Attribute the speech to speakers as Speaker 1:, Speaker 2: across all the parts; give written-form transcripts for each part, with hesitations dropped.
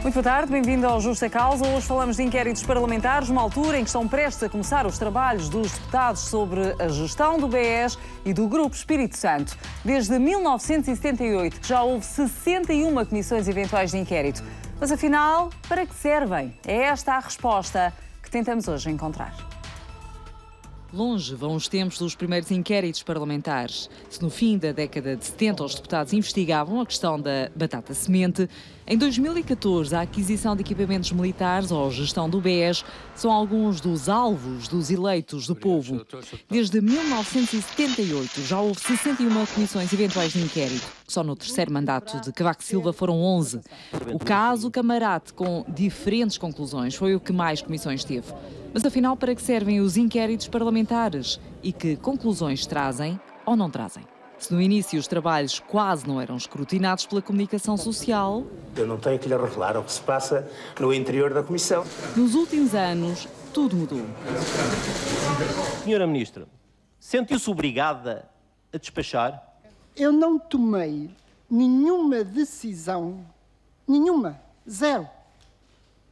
Speaker 1: Muito boa tarde, bem-vindo ao Justa Causa. Hoje falamos de inquéritos parlamentares, numa altura em que estão prestes a começar os trabalhos dos deputados sobre a gestão do BES e do Grupo Espírito Santo. Desde 1978, que já houve 61 comissões eventuais de inquérito. Mas afinal, para que servem? É esta a resposta que tentamos hoje encontrar. Longe vão os tempos dos primeiros inquéritos parlamentares. Se no fim da década de 70 os deputados investigavam a questão da batata semente, em 2014 a aquisição de equipamentos militares ou a gestão do BES são alguns dos alvos dos eleitos do povo. Desde 1978 já houve 61 comissões eventuais de inquérito. Só no terceiro mandato de Cavaco Silva foram 11. O caso Camarate, com diferentes conclusões, foi o que mais comissões teve. Mas afinal, para que servem os inquéritos parlamentares? E que conclusões trazem ou não trazem? Se no início os trabalhos quase não eram escrutinados pela comunicação social...
Speaker 2: Eu não tenho que lhe revelar o que se passa no interior da Comissão.
Speaker 1: Nos últimos anos, tudo mudou.
Speaker 3: Senhora Ministra, sentiu-se obrigada a despachar?
Speaker 4: Eu não tomei nenhuma decisão, nenhuma, zero,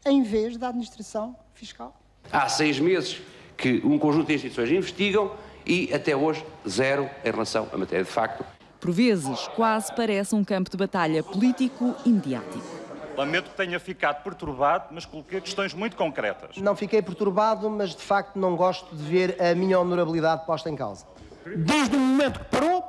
Speaker 4: em vez da administração fiscal.
Speaker 5: Há 6 meses que um conjunto de instituições investigam e até hoje zero em relação à matéria de facto.
Speaker 1: Por vezes, quase parece um campo de batalha político e mediático.
Speaker 6: Lamento que tenha ficado perturbado, mas coloquei questões muito concretas.
Speaker 7: Não fiquei perturbado, mas de facto não gosto de ver a minha honorabilidade posta em causa.
Speaker 4: Desde o momento que parou,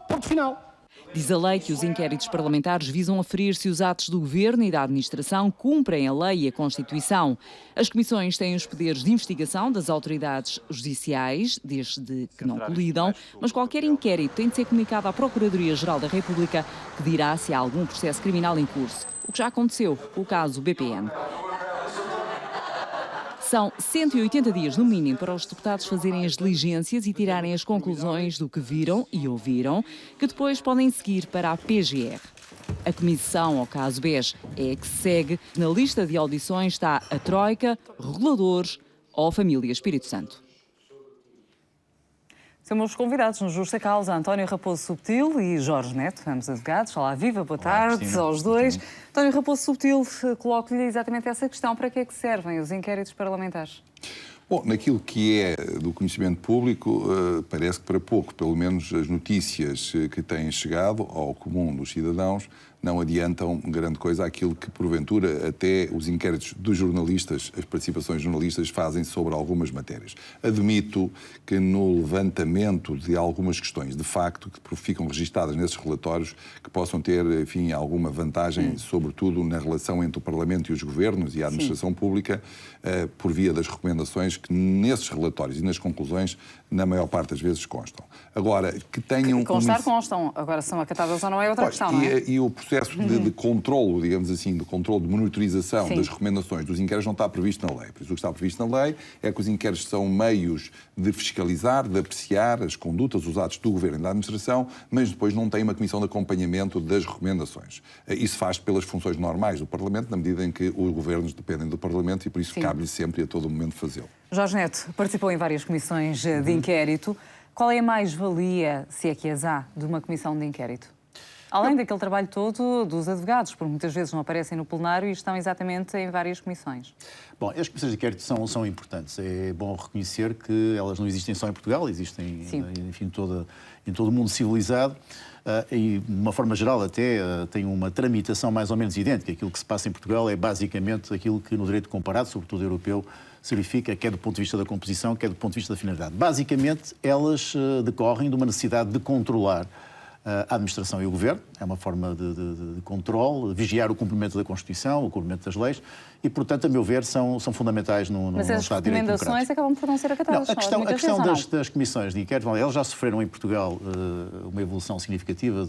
Speaker 4: ponto final.
Speaker 1: Diz a lei que os inquéritos parlamentares visam aferir se os atos do Governo e da Administração cumprem a lei e a Constituição. As comissões têm os poderes de investigação das autoridades judiciais, desde que não colidam, mas qualquer inquérito tem de ser comunicado à Procuradoria-Geral da República, que dirá se há algum processo criminal em curso, o que já aconteceu com o caso BPN. São 180 dias, no mínimo, para os deputados fazerem as diligências e tirarem as conclusões do que viram e ouviram, que depois podem seguir para a PGR. A comissão ao caso BES é a que segue. Na lista de audições está a Troika, reguladores ou a família Espírito Santo. São meus convidados no Justa Causa, António Raposo Subtil e Jorge Neto, ambos advogados. Olá, viva, boa tarde aos dois. António Raposo Subtil, coloco-lhe exatamente essa questão. Para que é que servem os inquéritos parlamentares?
Speaker 8: Bom, naquilo que é do conhecimento público, parece que para pouco, pelo menos as notícias que têm chegado ao comum dos cidadãos não adiantam grande coisa àquilo que, porventura, até os inquéritos dos jornalistas, as participações jornalistas fazem sobre algumas matérias. Admito que no levantamento de algumas questões, de facto, que ficam registadas nesses relatórios, que possam ter, enfim, alguma vantagem, sobretudo na relação entre o Parlamento e os governos e a administração pública, por via das recomendações que nesses relatórios e nas conclusões, na maior parte das vezes, constam. Agora, que tenham...
Speaker 1: Constar constam, agora são acatadas ou não é outra questão, não é?
Speaker 8: E o processo de controlo, digamos assim, de controlo, de monitorização das recomendações dos inquéritos não está previsto na lei. Por isso, o que está previsto na lei é que os inquéritos são meios de fiscalizar, de apreciar as condutas, os atos do Governo e da Administração, mas depois não tem uma comissão de acompanhamento das recomendações. Isso faz pelas funções normais do Parlamento, na medida em que os governos dependem do Parlamento e por isso cabe-lhe sempre e a todo momento fazê-lo.
Speaker 1: Jorge Neto participou em várias comissões de inquérito. Qual é a mais-valia, se é que as há, de uma comissão de inquérito? Além daquele trabalho todo dos advogados, porque muitas vezes não aparecem no plenário e estão exatamente em várias comissões.
Speaker 9: Bom, as comissões de inquérito são importantes. É bom reconhecer que elas não existem só em Portugal, existem enfim, em todo o mundo civilizado. E, de uma forma geral, até tem uma tramitação mais ou menos idêntica. Aquilo que se passa em Portugal é basicamente aquilo que no direito comparado, sobretudo europeu, se verifica, quer do ponto de vista da composição, quer do ponto de vista da finalidade. Basicamente, elas decorrem de uma necessidade de controlar a administração e o governo, é uma forma de controle, vigiar o cumprimento da Constituição, o cumprimento das leis e, portanto, a meu ver, são fundamentais no Estado de Direito democrático. Mas as recomendações
Speaker 1: acabam por não ser acatadas.
Speaker 9: Não, a questão das comissões de inquérito, elas já sofreram em Portugal uma evolução significativa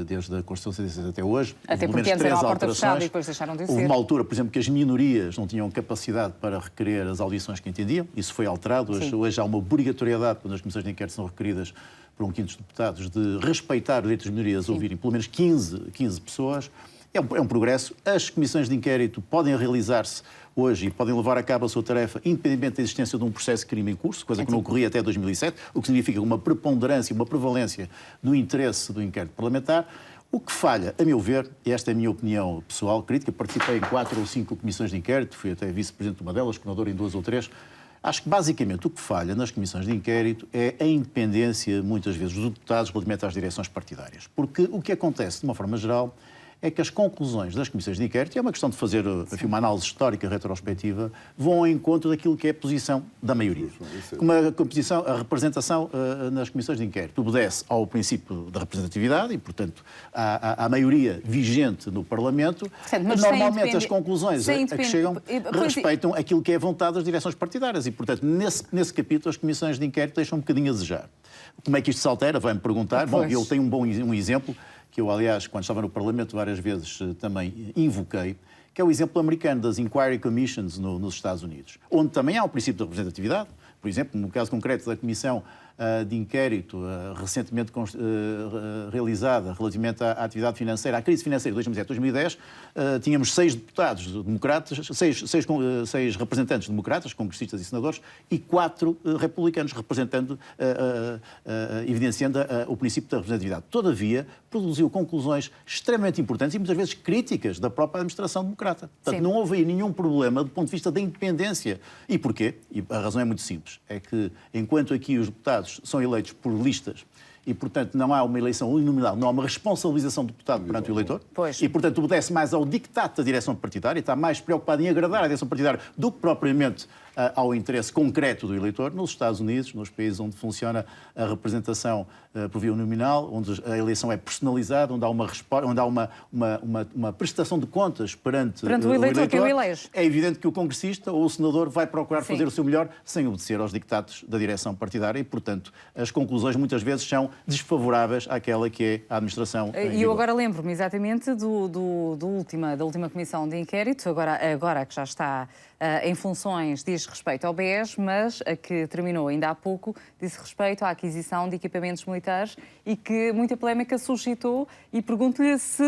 Speaker 9: desde a Constituição de 66 até hoje.
Speaker 1: Até porque antes era uma porta fechada e depois deixaram de ser.
Speaker 9: Houve uma altura, por exemplo, que as minorias não tinham capacidade para requerer as audições que entendiam. Isso foi alterado. Hoje há uma obrigatoriedade, quando as comissões de inquérito são requeridas por um quinto dos deputados, de respeitar o direito das minorias a ouvirem pelo menos 15 pessoas. É um progresso. As comissões de inquérito podem realizar-se hoje e podem levar a cabo a sua tarefa independentemente da existência de um processo de crime em curso, coisa que não ocorria até 2007, o que significa uma preponderância, uma prevalência do interesse do inquérito parlamentar. O que falha, a meu ver, e esta é a minha opinião pessoal, crítica, participei em 4 ou 5 comissões de inquérito, fui até vice-presidente de uma delas, coordenador em 2 ou 3, acho que basicamente o que falha nas comissões de inquérito é a independência, muitas vezes, dos deputados relativamente às direções partidárias. Porque o que acontece, de uma forma geral, é que as conclusões das comissões de inquérito, e é uma questão de fazer enfim, uma análise histórica retrospectiva, vão ao encontro daquilo que é a posição da maioria. Como a representação nas comissões de inquérito obedece ao princípio da representatividade e, portanto, à maioria vigente no Parlamento, normalmente as conclusões a que chegam respeitam aquilo que é a vontade das direções partidárias e, portanto, nesse capítulo as comissões de inquérito deixam um bocadinho a desejar. Como é que isto se altera? Vai-me perguntar. Bom, eu tenho um exemplo que eu, aliás, quando estava no Parlamento, várias vezes também invoquei, que é o exemplo americano das Inquiry Commissions nos Estados Unidos, onde também há o princípio da representatividade. Por exemplo, no caso concreto da Comissão de Inquérito recentemente realizada relativamente à atividade financeira, à crise financeira de 2007-2010, tínhamos 6 deputados democratas, 6 representantes democratas, congressistas e senadores, e 4 republicanos, representando, evidenciando o princípio da representatividade. Todavia, produziu conclusões extremamente importantes e muitas vezes críticas da própria administração democrata. Portanto, não houve aí nenhum problema do ponto de vista da independência. E porquê? E a razão é muito simples. É que, enquanto aqui os deputados são eleitos por listas e, portanto, não há uma eleição uninominal, não há uma responsabilização do deputado perante o eleitor, e, portanto, obedece mais ao dictato da direção partidária e está mais preocupado em agradar a direção partidária do que propriamente ao interesse concreto do eleitor. Nos Estados Unidos, nos países onde funciona a representação por via nominal, onde a eleição é personalizada, onde há uma prestação de contas perante o eleitor que o elege. É evidente que o congressista ou o senador vai procurar fazer o seu melhor sem obedecer aos dictatos da direção partidária e, portanto, as conclusões muitas vezes são desfavoráveis àquela que é a administração.
Speaker 1: E eu agora lembro-me exatamente da última comissão de inquérito, agora que já está em funções, diz respeito ao BES, mas a que terminou ainda há pouco diz respeito à aquisição de equipamentos militares e que muita polémica suscitou, e pergunto-lhe se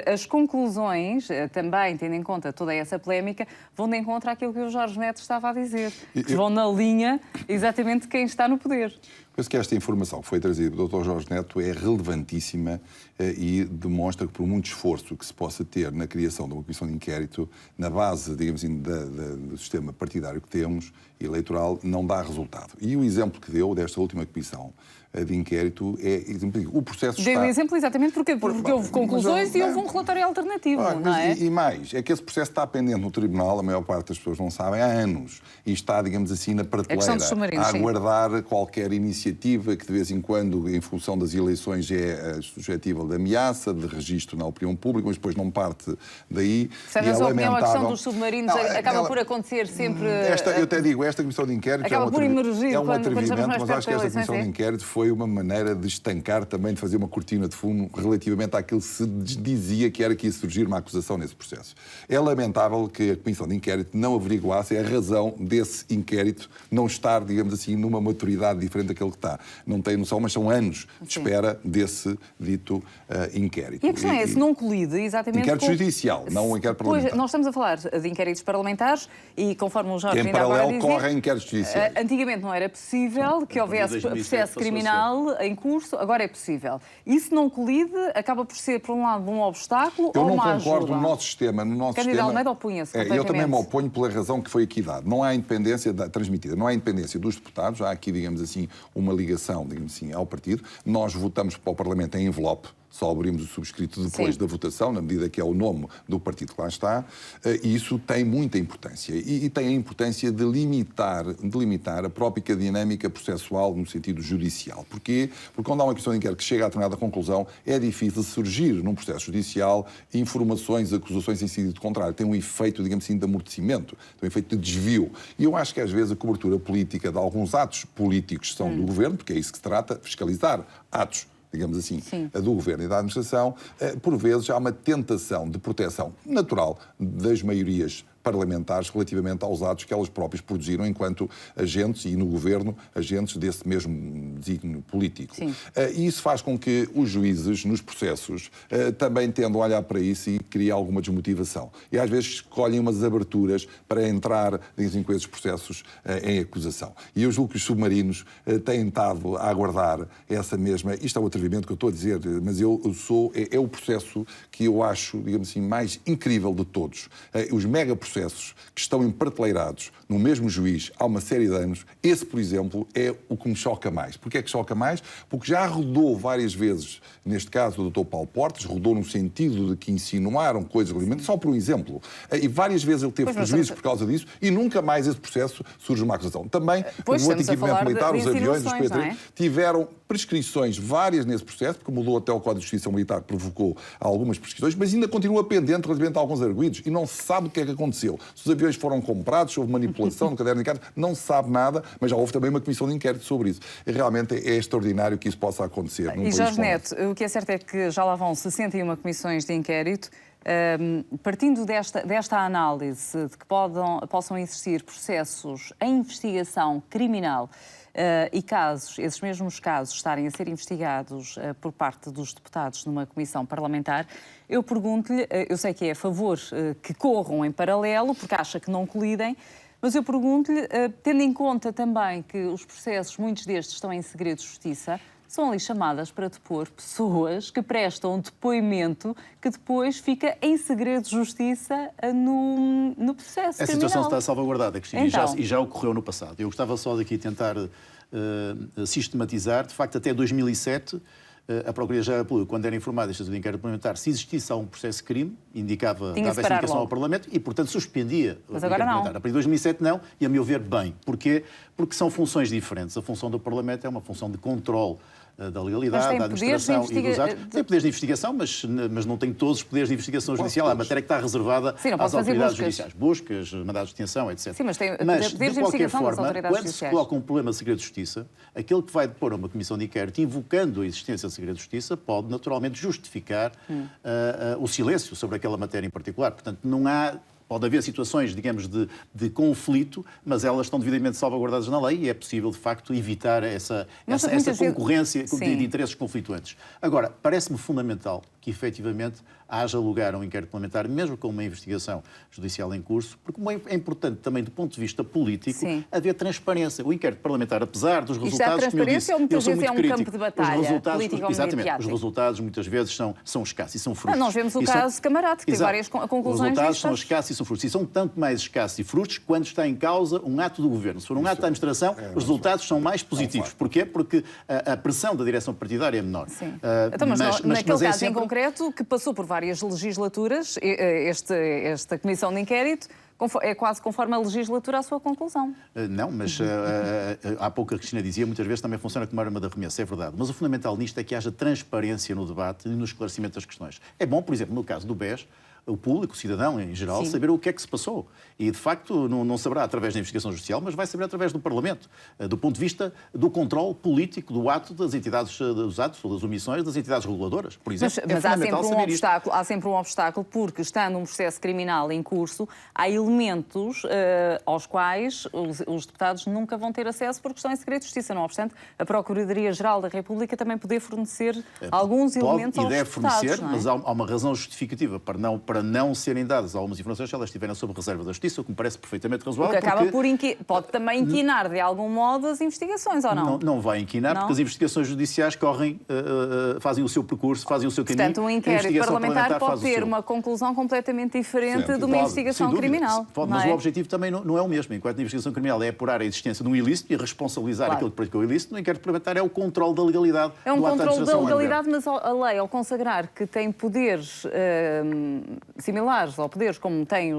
Speaker 1: as conclusões, também tendo em conta toda essa polémica, vão de encontro àquilo que o Jorge Neto estava a dizer, que vão na linha exatamente de quem está no poder.
Speaker 8: Penso que esta informação que foi trazida pelo Dr. Jorge Neto é relevantíssima e demonstra que, por muito esforço que se possa ter na criação de uma comissão de inquérito, na base, digamos assim, do sistema partidário que temos, eleitoral, não dá resultado. E o exemplo que deu desta última comissão de inquérito é o processo está...
Speaker 1: Deu exemplo exatamente porque houve conclusões e houve um relatório alternativo, não é?
Speaker 8: E mais, é que esse processo está pendente no tribunal, a maior parte das pessoas não sabem, há anos, e está, digamos assim, na prateleira, a aguardar qualquer iniciativa que de vez em quando, em função das eleições, é suscetível de ameaça, de registro na opinião pública, mas depois não parte daí.
Speaker 1: Sabe, a opinião, a questão dos submarinos acaba por acontecer sempre...
Speaker 8: Eu até digo, esta comissão de inquérito é um atrevimento, mas acho que esta comissão de inquérito foi uma maneira de estancar também, de fazer uma cortina de fumo relativamente àquilo que se dizia que era que ia surgir uma acusação nesse processo. É lamentável que a comissão de inquérito não averiguasse a razão desse inquérito não estar, digamos assim, numa maturidade diferente daquele que está. Não tenho noção, mas são anos de espera desse dito inquérito.
Speaker 1: E a questão é, se não colide exatamente...
Speaker 8: Inquérito judicial, não um inquérito parlamentar.
Speaker 1: Pois, nós estamos a falar de inquéritos parlamentares e, conforme o Jorge
Speaker 8: ainda
Speaker 1: agora dizia...
Speaker 8: em paralelo correm inquéritos judiciais.
Speaker 1: Antigamente não era possível que houvesse processo criminal em curso, agora é possível. Isso não colide, acaba por ser, por um lado, um obstáculo ou uma ajuda?
Speaker 8: Eu não concordo no nosso sistema.
Speaker 1: Candidato Almeida opõe-se completamente.
Speaker 8: Eu também me oponho pela razão que foi aqui dada. Não há independência transmitida, não há independência dos deputados, há aqui, digamos assim, uma ligação, digamos assim, ao partido. Nós votamos para o Parlamento em envelope, só abrimos o subscrito depois da votação, na medida que é o nome do partido que lá está, e isso tem muita importância. E tem a importância de limitar a própria dinâmica processual no sentido judicial. Porquê? Porque quando há uma questão de inquérito que chega a determinada conclusão, é difícil surgir num processo judicial informações, acusações em sentido contrário. Tem um efeito, digamos assim, de amortecimento, tem um efeito de desvio. E eu acho que às vezes a cobertura política de alguns atos políticos são do governo, porque é isso que se trata, fiscalizar atos, digamos assim, do governo e da administração, por vezes há uma tentação de proteção natural das maiorias parlamentares relativamente aos atos que elas próprias produziram enquanto agentes, e no governo, agentes desse mesmo desígnio político. E isso faz com que os juízes, nos processos, também tendam a olhar para isso e cria alguma desmotivação. E às vezes escolhem umas aberturas para entrar, dizem, com esses processos em acusação. E eu julgo que os submarinos têm estado a aguardar essa mesma... Isto é o atrevimento que eu estou a dizer, mas é o processo que eu acho, digamos assim, mais incrível de todos. Os megaprocessos que estão emparteleirados no mesmo juiz há uma série de anos, esse, por exemplo, é o que me choca mais. Porquê é que choca mais? Porque já rodou várias vezes, neste caso do Dr. Paulo Portas, rodou no sentido de que insinuaram coisas alimentares, só por um exemplo. E várias vezes ele teve prejuízos por causa disso e nunca mais esse processo surge uma acusação. Também, o outro equipamento militar, os aviões, os P3, tiveram prescrições várias nesse processo, porque mudou até o Código de Justiça Militar, que provocou algumas prescrições, mas ainda continua pendente relativamente a alguns arguidos e não se sabe o que é que aconteceu. Se os aviões foram comprados, se houve manipulação no caderno de inquérito, não se sabe nada, mas já houve também uma comissão de inquérito sobre isso. E realmente é extraordinário que isso possa acontecer.
Speaker 1: E Jorge Neto, o que é certo é que já lá vão 61 comissões de inquérito. Partindo desta análise de que possam existir processos em investigação criminal e esses mesmos casos estarem a ser investigados por parte dos deputados numa comissão parlamentar, eu pergunto-lhe, eu sei que é a favor que corram em paralelo, porque acha que não colidem, mas eu pergunto-lhe, tendo em conta também que os processos, muitos destes, estão em segredo de justiça, são ali chamadas para depor pessoas que prestam depoimento que depois fica em segredo de justiça no processo criminal.
Speaker 9: A situação está salvaguardada, Cristina,
Speaker 1: então,
Speaker 9: e já ocorreu no passado. Eu gostava só daqui tentar sistematizar. De facto, até 2007, a Procuradoria-Geral da República, quando era informada deste inquérito parlamentar, se existisse algum processo de crime, dava essa indicação ao Parlamento e, portanto, suspendia o inquérito parlamentar. A partir de 2007 não, e a meu ver bem. Porquê? Porque são funções diferentes. A função do Parlamento é uma função de controle da legalidade, da administração e dos atos. Tem poderes de investigação, mas não tem todos os poderes de investigação judicial. A matéria que está reservada às autoridades judiciais. Buscas, mandados de detenção, etc.
Speaker 1: Sim, mas tem
Speaker 9: poderes
Speaker 1: de investigação das autoridades
Speaker 9: quando se coloca um problema de segredo de justiça, aquele que vai depor a uma comissão de inquérito, invocando a existência de segredo de justiça, pode naturalmente justificar o silêncio sobre aquela matéria em particular. Portanto, não há... Pode haver situações, digamos, de conflito, mas elas estão devidamente salvaguardadas na lei e é possível, de facto, evitar essa concorrência de interesses conflituantes. Agora, parece-me fundamental que, efetivamente, haja lugar a um inquérito parlamentar, mesmo com uma investigação judicial em curso, porque é importante também, do ponto de vista político, haver transparência. O inquérito parlamentar, apesar dos resultados, como eu disse, eu sou muito crítico.
Speaker 1: Campo de batalha,
Speaker 9: exatamente, os resultados muitas vezes são escassos e são frutos.
Speaker 1: Nós vemos o caso Camarate, que tem várias conclusões.
Speaker 9: Os resultados são escassos e são frutos. E são tanto mais escassos e frutos quando está em causa um ato do governo. Se for um ato da administração, os resultados são mais positivos. Porquê? Porque a pressão da direção partidária é menor.
Speaker 1: Então, mas naquele caso em concreto, que passou por várias legislaturas, esta comissão de inquérito é quase conforme a legislatura a sua conclusão.
Speaker 9: Não, mas há pouco a Cristina dizia, muitas vezes também funciona como arma de arremesso, é verdade. Mas o fundamental nisto é que haja transparência no debate e no esclarecimento das questões. É bom, por exemplo, no caso do BES, o público, o cidadão em geral, saber o que é que se passou. E, de facto, não saberá através da investigação judicial, mas vai saber através do Parlamento, do ponto de vista do controle político do ato das entidades, dos atos ou das omissões das entidades reguladoras, por exemplo.
Speaker 1: Mas há sempre um obstáculo, porque, estando um processo criminal em curso, há elementos aos quais os deputados nunca vão ter acesso porque estão em segredo de justiça. Não obstante, a Procuradoria-Geral da República também poder fornecer alguns elementos aos deputados. Pode e deve fornecer,
Speaker 9: mas há uma razão justificativa para não serem dadas algumas informações se elas estiverem sob reserva da Justiça, o que me parece perfeitamente razoável.
Speaker 1: O que acaba pode também inquinar, de algum modo, as investigações, ou não?
Speaker 9: Não vai inquinar, porque as investigações judiciais fazem o seu percurso, fazem o seu caminho.
Speaker 1: Portanto, um inquérito parlamentar pode ter uma conclusão completamente diferente de uma investigação criminal.
Speaker 9: Pode, mas o objetivo também não é o mesmo. Enquanto a investigação criminal é apurar a existência de um ilícito e responsabilizar aquele que praticou o ilícito, no inquérito parlamentar é o controle da legalidade.
Speaker 1: É um controle da legalidade, mas a lei, ao consagrar que tem poderes similares ou poderes como têm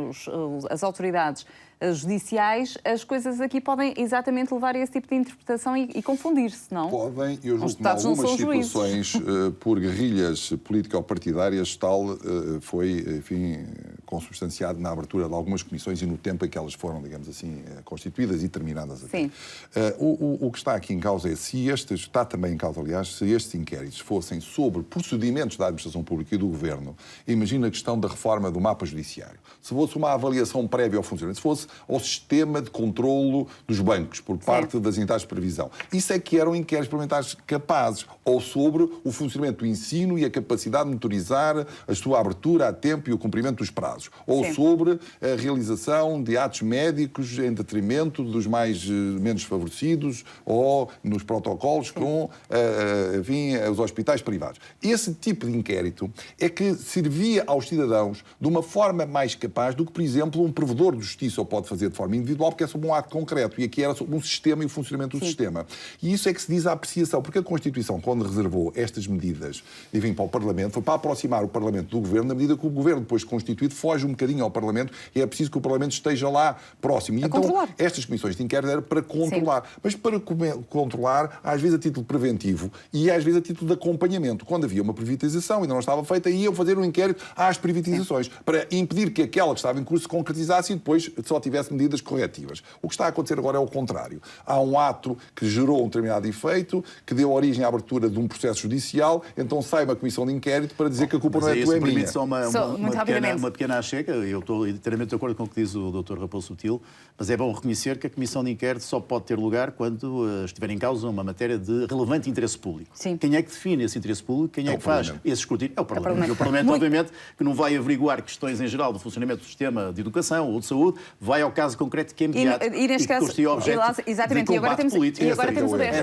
Speaker 1: as autoridades judiciais, as coisas aqui podem exatamente levar a esse tipo de interpretação e confundir-se, não?
Speaker 8: Podem, eu julgo que em algumas situações, por guerrilhas político-partidárias, tal foi, enfim, consubstanciado na abertura de algumas comissões e no tempo em que elas foram, digamos assim, constituídas e terminadas.
Speaker 1: Sim.
Speaker 8: O que está aqui em causa é está também em causa, aliás, se estes inquéritos fossem sobre procedimentos da administração pública e do governo, imagina a questão da reforma do mapa judiciário. Se fosse uma avaliação prévia ao funcionamento, se fosse ao sistema de controlo dos bancos por parte das entidades de previsão. Isso é que eram inquéritos parlamentares capazes, ou sobre o funcionamento do ensino e a capacidade de monitorizar a sua abertura a tempo e o cumprimento dos prazos, ou sobre a realização de atos médicos em detrimento dos menos favorecidos ou nos protocolos com enfim, os hospitais privados. Esse tipo de inquérito é que servia aos cidadãos de uma forma mais capaz do que, por exemplo, um provedor de justiça o pode fazer de forma individual, porque é sobre um ato concreto, e aqui era sobre um sistema e o funcionamento do sistema. E isso é que se diz a apreciação, porque a Constituição, quando reservou estas medidas, enfim, para o Parlamento, foi para aproximar o Parlamento do Governo, na medida que o Governo, depois constituído, foge um bocadinho ao Parlamento, e é preciso que o Parlamento esteja lá próximo. E então, estas comissões de inquérito eram para controlar. Mas para controlar, às vezes a título preventivo e às vezes a título de acompanhamento. Quando havia uma privatização, ainda não estava feita, iam fazer um inquérito às privatizações, para impedir que aquela que estava em curso se concretizasse e depois só tivesse medidas corretivas. O que está a acontecer agora é o contrário. Há um ato que gerou um determinado efeito, que deu origem à abertura de um processo judicial, então sai uma comissão de inquérito para dizer que a culpa não é tua, é minha.
Speaker 9: Só uma pequena acheca, eu estou inteiramente de acordo com o que diz o Dr. Raposo Subtil, mas é bom reconhecer que a comissão de inquérito só pode ter lugar quando estiver em causa uma matéria de relevante interesse público. Quem é que define esse interesse público? Quem é que faz esse escrutínio? É o Parlamento. E o Parlamento, obviamente, que não vai averiguar questões em geral do funcionamento do sistema de educação ou de saúde, vai ao caso concreto que é imediato
Speaker 1: e neste caso, exatamente,
Speaker 9: e agora temos
Speaker 1: o BES.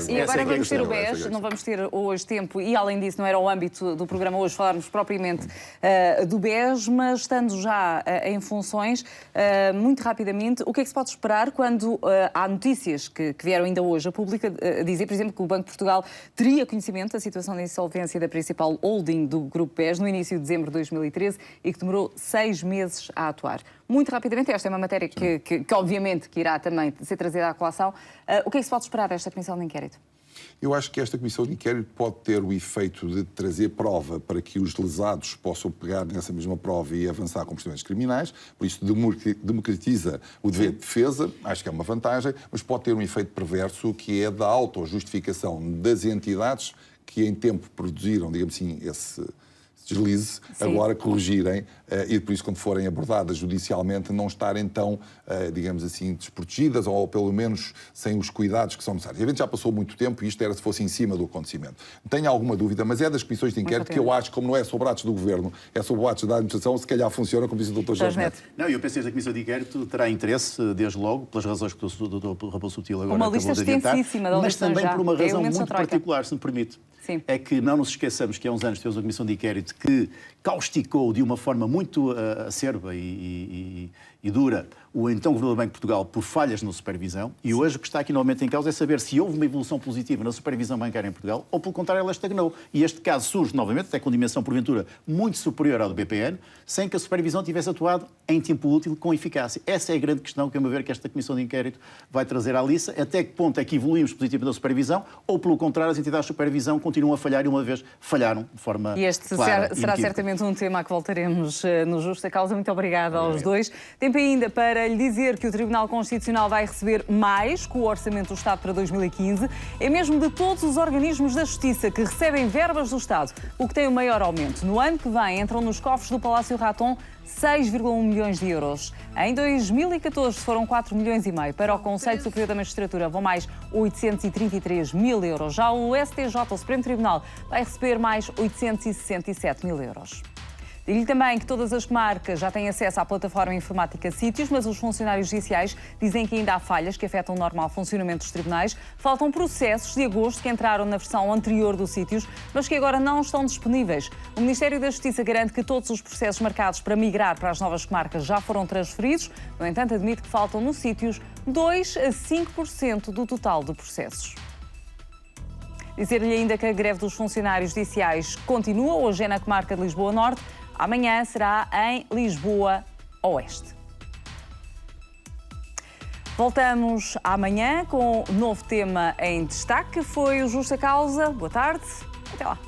Speaker 1: E agora vamos ter o BES, não vamos ter hoje tempo, e além disso não era o âmbito do programa hoje falarmos propriamente do BES, mas estando já em funções, muito rapidamente, o que é que se pode esperar quando há notícias que vieram ainda hoje a pública dizer, por exemplo, que o Banco de Portugal teria conhecimento da situação de insolvência da principal holding do Grupo BES no início de dezembro de 2013 e que demorou 6 meses a atuar. Muito rapidamente, esta é uma matéria que obviamente que irá também ser trazida à colação. O que é que se pode esperar desta comissão de inquérito?
Speaker 8: Eu acho que esta comissão de inquérito pode ter o efeito de trazer prova para que os lesados possam pegar nessa mesma prova e avançar com procedimentos criminais, por isso democratiza o dever de defesa, acho que é uma vantagem, mas pode ter um efeito perverso que é da autojustificação das entidades que em tempo produziram, digamos assim, esse deslize, agora corrigirem e por isso quando forem abordadas judicialmente não estarem tão, digamos assim, desprotegidas ou pelo menos sem os cuidados que são necessários. A gente já passou muito tempo e isto era se fosse em cima do acontecimento. Não tenho alguma dúvida, mas é das comissões de inquérito que eu acho, como não é sobre atos do Governo, é sobre atos da administração, se calhar funciona, como disse o Dr. Jorge Neto.
Speaker 9: Não, eu penso que esta comissão de inquérito terá interesse, desde logo, pelas razões que o Dr. Raposo Subtil agora
Speaker 1: acabou de adiantar,
Speaker 9: mas também por uma razão muito particular, se me permite.
Speaker 1: Sim.
Speaker 9: É que não nos esqueçamos que há uns anos tivemos uma comissão de inquérito que causticou de uma forma muito acerba e dura o então Governador do Banco de Portugal por falhas na supervisão e hoje o que está aqui novamente em causa é saber se houve uma evolução positiva na supervisão bancária em Portugal ou, pelo contrário, ela estagnou. E este caso surge novamente, até com dimensão porventura muito superior ao do BPN, sem que a supervisão tivesse atuado em tempo útil com eficácia. Essa é a grande questão que, a meu ver, que esta comissão de inquérito vai trazer à liça. Até que ponto é que evoluímos positivamente na supervisão ou, pelo contrário, as entidades de supervisão continuam a falhar e uma vez falharam de forma clara.
Speaker 1: E este será certamente um tema a que voltaremos no Justa Causa. Muito obrigada aos dois. Tempo ainda para lhe dizer que o Tribunal Constitucional vai receber mais com o Orçamento do Estado para 2015. É mesmo de todos os organismos da Justiça que recebem verbas do Estado o que tem o maior aumento. No ano que vem entram nos cofres do Palácio Raton 6,1 milhões de euros. Em 2014 foram 4 milhões e meio. Para o Conselho Superior da Magistratura vão mais 833 mil euros. Já o STJ, o Supremo Tribunal, vai receber mais 867 mil euros. Digo-lhe também que todas as comarcas já têm acesso à plataforma informática Sítios, mas os funcionários judiciais dizem que ainda há falhas que afetam o normal funcionamento dos tribunais. Faltam processos de agosto que entraram na versão anterior do Sítios, mas que agora não estão disponíveis. O Ministério da Justiça garante que todos os processos marcados para migrar para as novas comarcas já foram transferidos. No entanto, admite que faltam nos Sítios 2 a 5% do total de processos. Dizer-lhe ainda que a greve dos funcionários judiciais continua. Hoje é na comarca de Lisboa Norte. Amanhã será em Lisboa Oeste. Voltamos amanhã com um novo tema em destaque. Foi o Justa Causa. Boa tarde. Até lá.